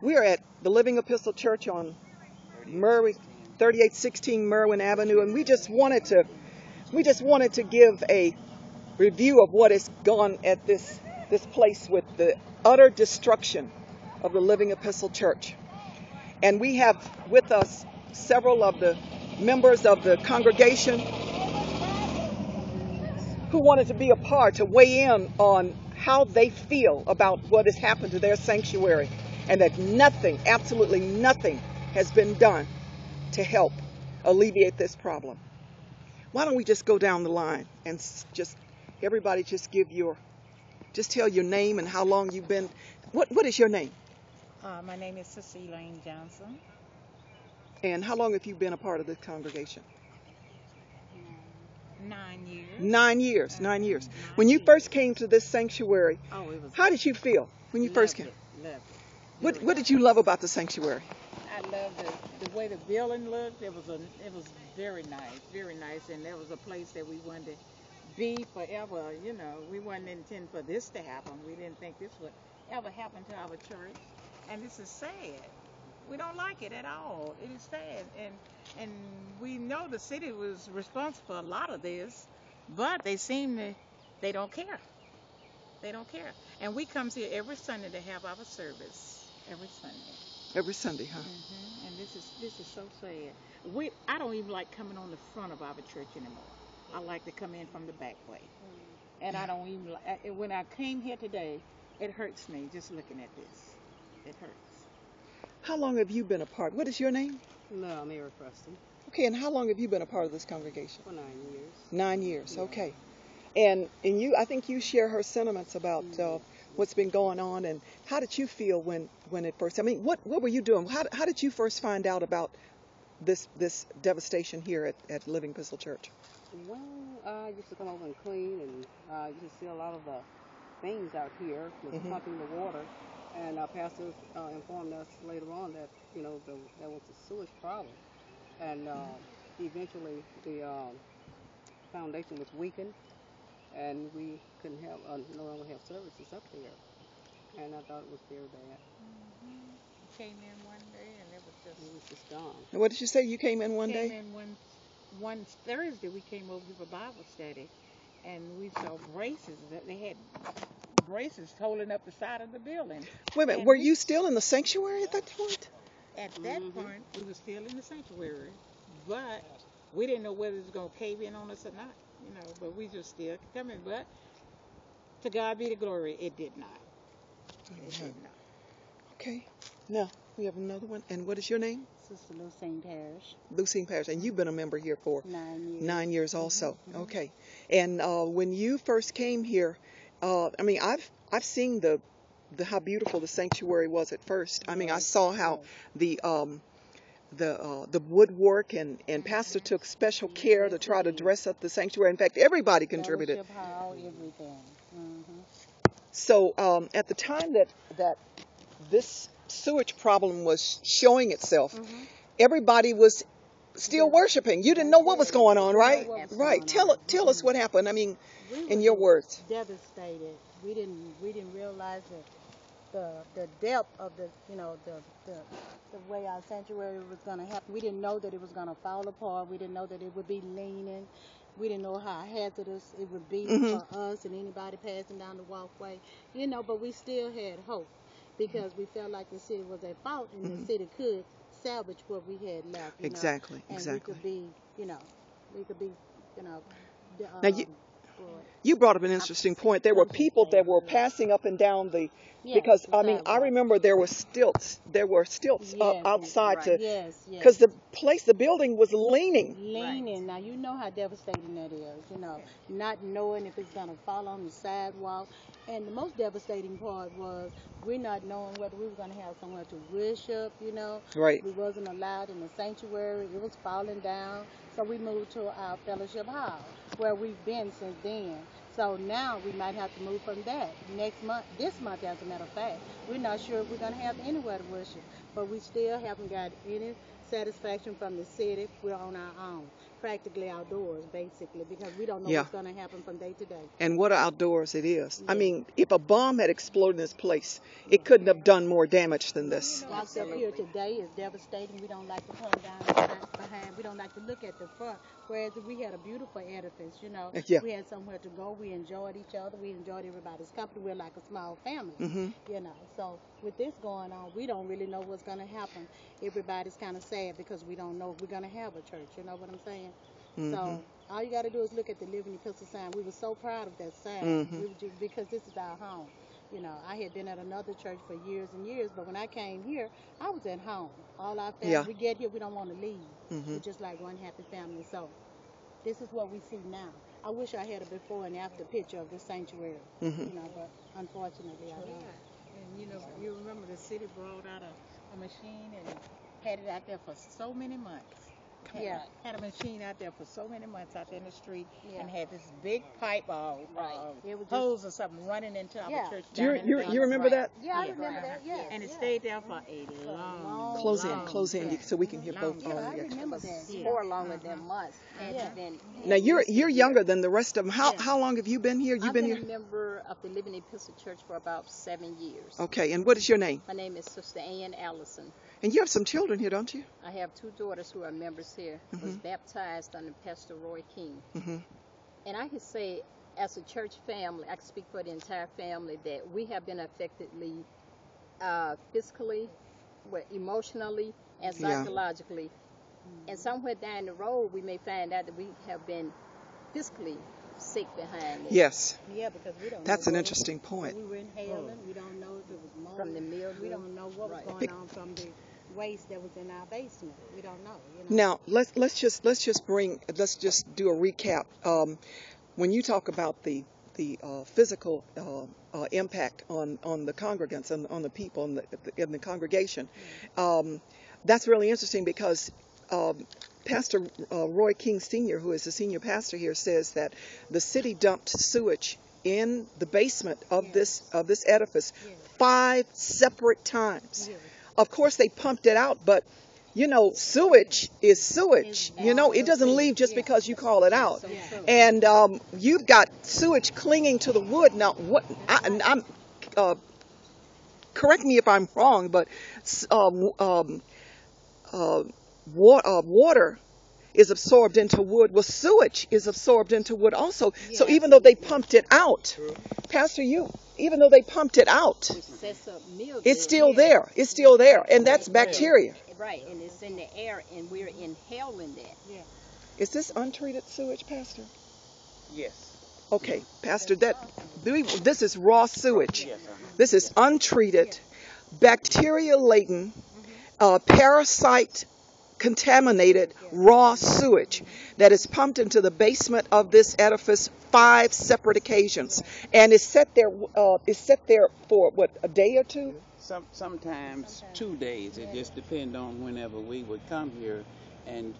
We are at the Living Epistle Church on 3816 Merwin Avenue, and we just wanted to give a review of what has gone at this place with the utter destruction of the Living Epistle Church. And we have with us several of the members of the congregation who wanted to be a part, to weigh in on how they feel about what has happened to their sanctuary, and that nothing, absolutely nothing, has been done to help alleviate this problem. Why don't we just go down the line and everybody just tell your name and how long you've been. What is your name? My name is Sister Elaine Johnson. And how long have you been a part of this congregation? 9 years. 9 years. 9 years. When you first came to this sanctuary, how did you feel when you first came? Loved it. What did you love about the sanctuary? I loved the way the building looked. It was very nice, and there was a place that we wanted to be forever. You know, we wasn't intending for this to happen. We didn't think this would ever happen to our church, and this is sad. We don't like it at all. It is sad, and we know the city was responsible for a lot of this, but they don't care. They don't care. And we come here every Sunday to have our service. Every Sunday. Every Sunday, huh? And this is so sad. I don't even like coming on the front of our church anymore. I like to come in from the back way. And I don't even when I came here today, it hurts me just looking at this. It hurts. How long have you been a part? What is your name? No, Mary Preston. Okay, and how long have you been a part of this congregation? For 9 years. 9 years, Yeah. okay. And I think you share her sentiments about what's been going on, and how did you feel when it first? I mean, what were you doing? How did you first find out about this devastation here at Living Epistle Church? Well, I used to come over and clean, and I used to see a lot of the things out here with pumping the water. And our pastor informed us later on that there was a sewage problem, and eventually the foundation was weakened, and we couldn't no longer have services up there. And I thought it was very bad. Came in one day and it was just gone. And what did you say? You came in one day? Came in one Thursday. We came over here for Bible study, and we saw braces. They had braces holding up the side of the building. Wait a minute. Were you still in the sanctuary at that point? At that point, we were still in the sanctuary, but we didn't know whether it was going to cave in on us or not. But we just still coming. But to God be the glory, it did not. It did not. Okay. Now, we have another one. And what is your name? Sister Lucine Parrish. Lucine Parrish. And you've been a member here for 9 years. 9 years also. Okay. And when you first came here, I mean, I've seen how beautiful the sanctuary was at first. I mean, I saw how the woodwork and Pastor took special care to try to dress up the sanctuary. In fact, everybody contributed. Fellowship hall, everything. So at the time that this sewage problem was showing itself, everybody was still worshiping. You didn't know what was going on, right? Right. Tell us what happened. I mean, in your words. Devastated. We didn't realize the depth of the way our sanctuary was going to happen. We didn't know that it was going to fall apart. We didn't know that it would be leaning. We didn't know how hazardous it would be for us and anybody passing down the walkway. But we still had hope, because we felt like the city was at fault, and the city could salvage what we had left. Exactly. And Exactly. we could be. Now you brought up an interesting point. There were people that were passing up and down because I mean, I remember there were stilts outside because the building was leaning. Leaning. Now you know how devastating that is. Not knowing if it's gonna fall on the sidewalk, and the most devastating part was we're not knowing whether we were gonna have somewhere to worship. Right. We wasn't allowed in the sanctuary. It was falling down, so we moved to our fellowship hall, where we've been since then. So now we might have to move from that this month, as a matter of fact. We're not sure if we're going to have anywhere to worship, but we still haven't got any satisfaction from the city. We're on our own, practically outdoors, basically, because we don't know Yeah. what's going to happen from day to day. And what outdoors it is. I Yeah. mean, if a bomb had exploded in this place, it couldn't have done more damage than this. Walked up here today is devastating. We don't like to come down behind. We don't like to look at the front. Whereas if we had a beautiful edifice, you know, Yeah. we had somewhere to go. We enjoyed each other. We enjoyed everybody's company. We're like a small family, you know. So with this going on, we don't really know what's going to happen. Everybody's kind of sad because we don't know if we're going to have a church. You know what I'm saying? So all you got to do is look at the Living Epistle sign. We were so proud of that sign we were just, because this is our home. You know, I had been at another church for years and years, but when I came here, I was at home. All our family, Yeah. we get here, we don't want to leave. We're just like one happy family. So this is what we see now. I wish I had a before and after picture of this sanctuary, you know, but unfortunately I don't. And you know, you remember the city brought out a machine and had it out there for so many months. Yeah. Had a machine out there for so many months out there in the street Yeah. and had this big pipe It was just, hose or something running into our Yeah. church. Do you, down in you, the you remember that? yeah, I Yeah. remember that. Yeah. And it yeah. stayed there for a long, Close long in, so we can hear both. Yeah, I Yeah. remember that. Yeah. More longer than months. And Yeah. then Now you're younger than the rest of them. Yeah. How long have you been here? You've I've been been here. a member of the Living Epistle Church for about 7 years. Okay, and what is your name? My name is Sister Ann Allison. And you have some children here, don't you? I have 2 daughters who are members here. Was baptized under Pastor Roy King. And I can say, as a church family, I can speak for the entire family, that we have been affectedly physically, emotionally, and Yeah. psychologically. And somewhere down the road, we may find out that we have been physically sick behind it. Yes, Yeah, because we don't that's know an what interesting point. we were inhaling. We don't know if it was mold. From the mildew. We don't know what was Right. going on from the waste that was in our basement. We don't know. You know? Now let's just do a recap. When you talk about the physical impact on the congregants, on the people in the congregation, that's really interesting because Pastor Roy King Sr., who is the senior pastor here, says that the city dumped sewage in the basement of this edifice 5 separate times. Yes. Of course, they pumped it out, but you know, sewage is sewage. You know, it doesn't leave just because you call it out. And you've got sewage clinging to the wood. Now, what? I'm correct me if I'm wrong, but water is absorbed into wood. Well, sewage is absorbed into wood also. So even though they pumped it out, Pastor, even though they pumped it out, Sets up mildew. it's still there. It's still there, and that's bacteria. Right, and it's in the air, and we're inhaling that. Yeah. Is this untreated sewage, Pastor? Yes. Okay, Pastor, this is raw sewage. Yes. This is untreated, bacteria-laden, parasite contaminated raw sewage that is pumped into the basement of this edifice 5 separate occasions, and it's set there for what, a day or two? Sometimes 2 days. It just depends on whenever we would come here and,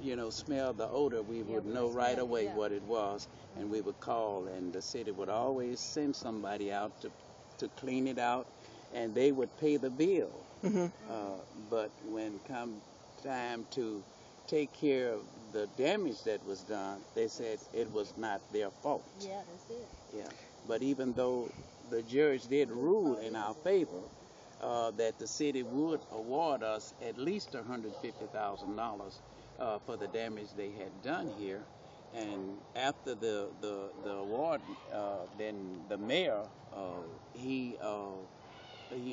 you know, smell the odor. We would know right away what it was, and we would call, and the city would always send somebody out to clean it out, and they would pay the bill. But when come time to take care of the damage that was done, they said it was not their fault. Yeah, that's it. Yeah. But even though the judge did rule in our favor, that the city would award us at least $150,000 for the damage they had done here, and after the award, then the mayor he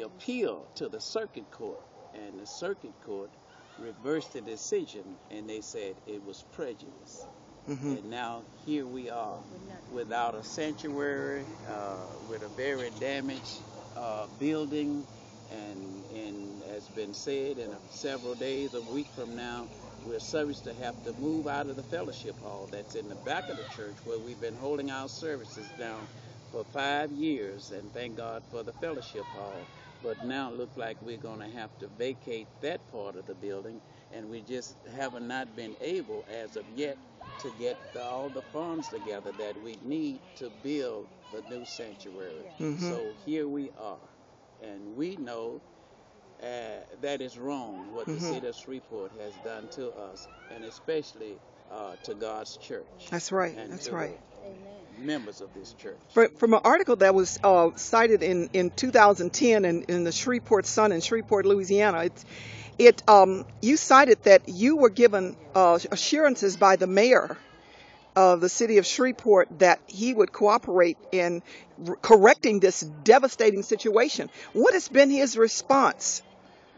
appealed to the circuit court, and the circuit court reversed the decision, and they said it was prejudice. And now here we are without a sanctuary, with a very damaged building, and as been said, in several days, a week from now, we're subject to have to move out of the fellowship hall that's in the back of the church where we've been holding our services down for 5 years, and thank God for the fellowship hall. But now it looks like we're going to have to vacate that part of the building, and we just have not been able as of yet to get all the funds together that we need to build the new sanctuary. So here we are, and we know that is wrong, what the city of Shreveport has done to us, and especially to God's church. That's right. And That's to right. the members of this church. From an article that was cited in 2010 in the Shreveport Sun in Shreveport, Louisiana, you cited that you were given assurances by the mayor of the city of Shreveport that he would cooperate in correcting this devastating situation. What has been his response?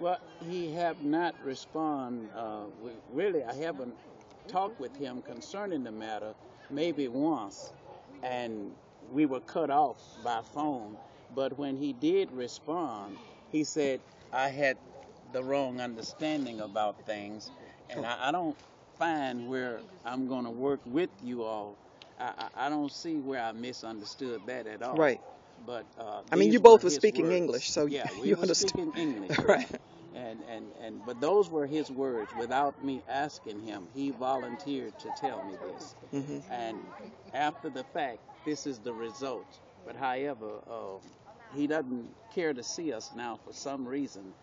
Well, he have not responded. Really, I haven't talked with him concerning the matter, maybe once, and we were cut off by phone. But when he did respond, he said, I had the wrong understanding about things, and I don't find where I'm going to work with you all. I don't see where I misunderstood that at all. Right. But I mean, these you both were were his speaking words. English, so Yeah, we you were understood. speaking English. Right. But those were his words without me asking him. He volunteered to tell me this. And after the fact, this is the result. But however, he doesn't care to see us now for some reason.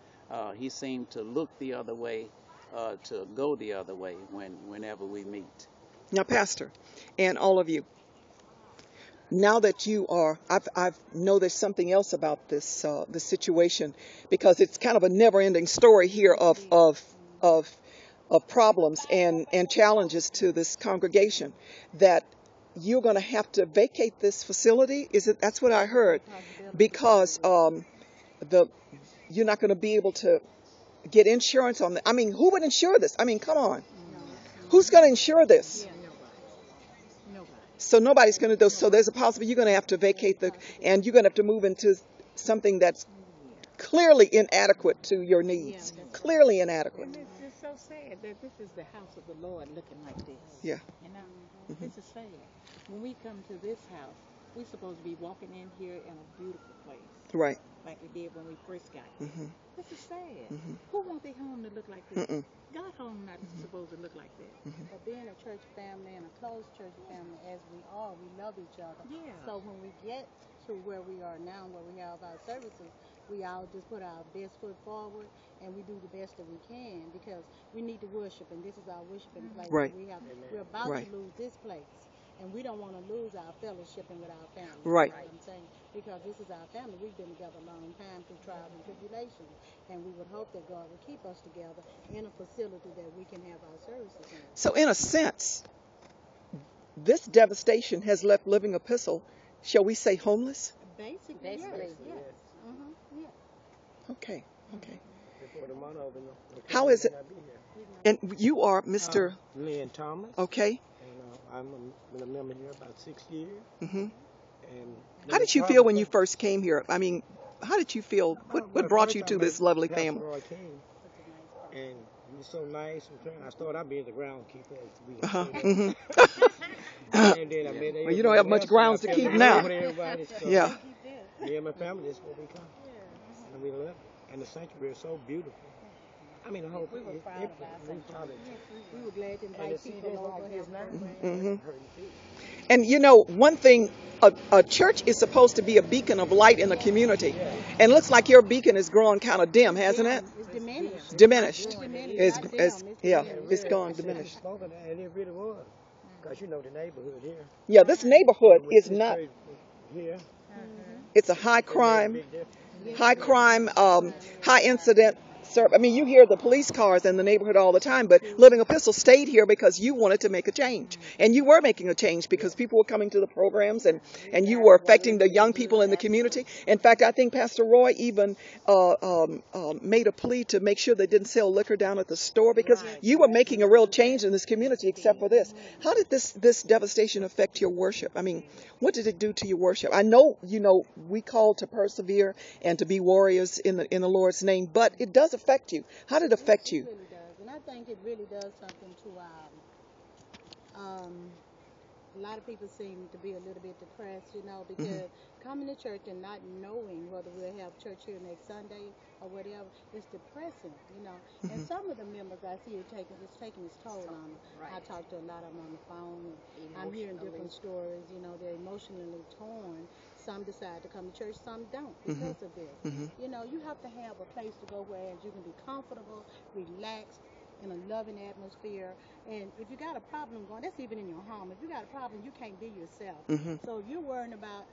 He seemed to look the other way, to go the other way whenever we meet. Now, Pastor, and all of you, now that you are, I know there's something else about this situation, because it's kind of a never-ending story here of problems and challenges to this congregation, that you're going to have to vacate this facility. That's what I heard, because you're not going to be able to get insurance on I mean, who would insure this? I mean, come on. Who's going to insure this? So nobody's going to do. So there's a possibility you're going to have to vacate and you're going to have to move into something that's clearly inadequate to your needs. Clearly inadequate. And it's just so sad that this is the house of the Lord looking like this. Yeah. You know, this is sad. When we come to this house, we're supposed to be walking in here in a beautiful place. Right. Like we did when we first got here. This is sad. Who want their home to look like this? God's home not supposed to look like that. But being a church family and a close church family as we are, we love each other. Yeah. So when we get to where we are now, where we have our services, we all just put our best foot forward and we do the best that we can, because we need to worship, and this is our worshiping place. Right. We're about to lose this place, and we don't want to lose our fellowshipping with our family. Right. You know what I'm saying? Because this is our family. We've been together a long time through trials and tribulations, and we would hope that God would keep us together in a facility that we can have our services in. So in a sense, this devastation has left Living Epistle, shall we say, homeless? Basically. Yes. Okay. How is it? And you are Mr. Lynn Thomas. Okay. And been a member here about 6 years. And how how did you feel when you first came here? I mean, how did you feel? What brought you to this lovely family? Roy King, and he was so nice. I started out being the groundkeeper. And then I met Well, you don't have much grounds to keep now. Yeah. Me and my family, that's what we come. And we love it. And the sanctuary is so beautiful. I mean, the whole We were thing. proud of our sanctuary. We were glad to invite people over here. And you know, one thing, a church is supposed to be a beacon of light in the community. And it looks like your beacon is growing kind of dim, hasn't it? It's diminished. Diminished. It's It's gone, diminished. And it really was. Because you know the neighborhood here. Yeah, this neighborhood is not, Here. it's a high crime, high incident. I mean, you hear the police cars in the neighborhood all the time, but Living Epistle stayed here because you wanted to make a change. And you were making a change because people were coming to the programs, and you were affecting the young people in the community. In fact, I think Pastor Roy even made a plea to make sure they didn't sell liquor down at the store, because you were making a real change in this community except for this. How did this devastation affect your worship? I mean, what did it do to your worship? I know, we call to persevere and to be warriors in the Lord's name, but it does affect you. How did it affect you? It really does. And I think it really does something to a lot of people seem to be a little bit depressed, because coming to church and not knowing whether we'll have church here next Sunday or whatever, it's depressing, And some of the members I see it's taking its toll on them. I talk to a lot of them on the phone, and I'm hearing different stories, they're emotionally torn, some decide to come to church, some don't because of this. You know, you have to have a place to go where you can be comfortable, relaxed, in a loving atmosphere. And if you got a problem going, that's even in your home. If you got a problem, you can't be yourself. So if you're worrying about